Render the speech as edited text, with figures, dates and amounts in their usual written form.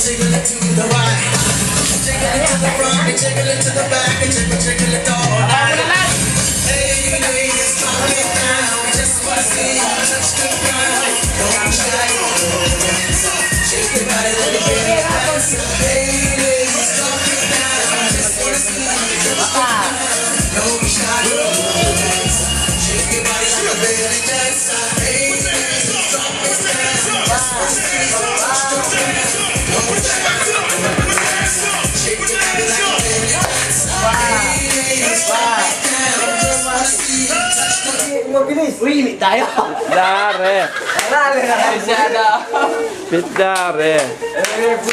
Jiggle it to the right, jiggle it to the front, jiggle it to the back, and jiggle it all night. Hey, ladies, drop it down. Just wanna see you touch the ground. Don't be shy, shake your body like a baby dancer. Hey, ladies, drop it down. Just wanna see you touch the ground. Don't be shy, shake your body like a baby dancer. Hey, ladies, drop it down. Just wanna see you touch the ground. Wih, tayo. Dare. Dale, Dare.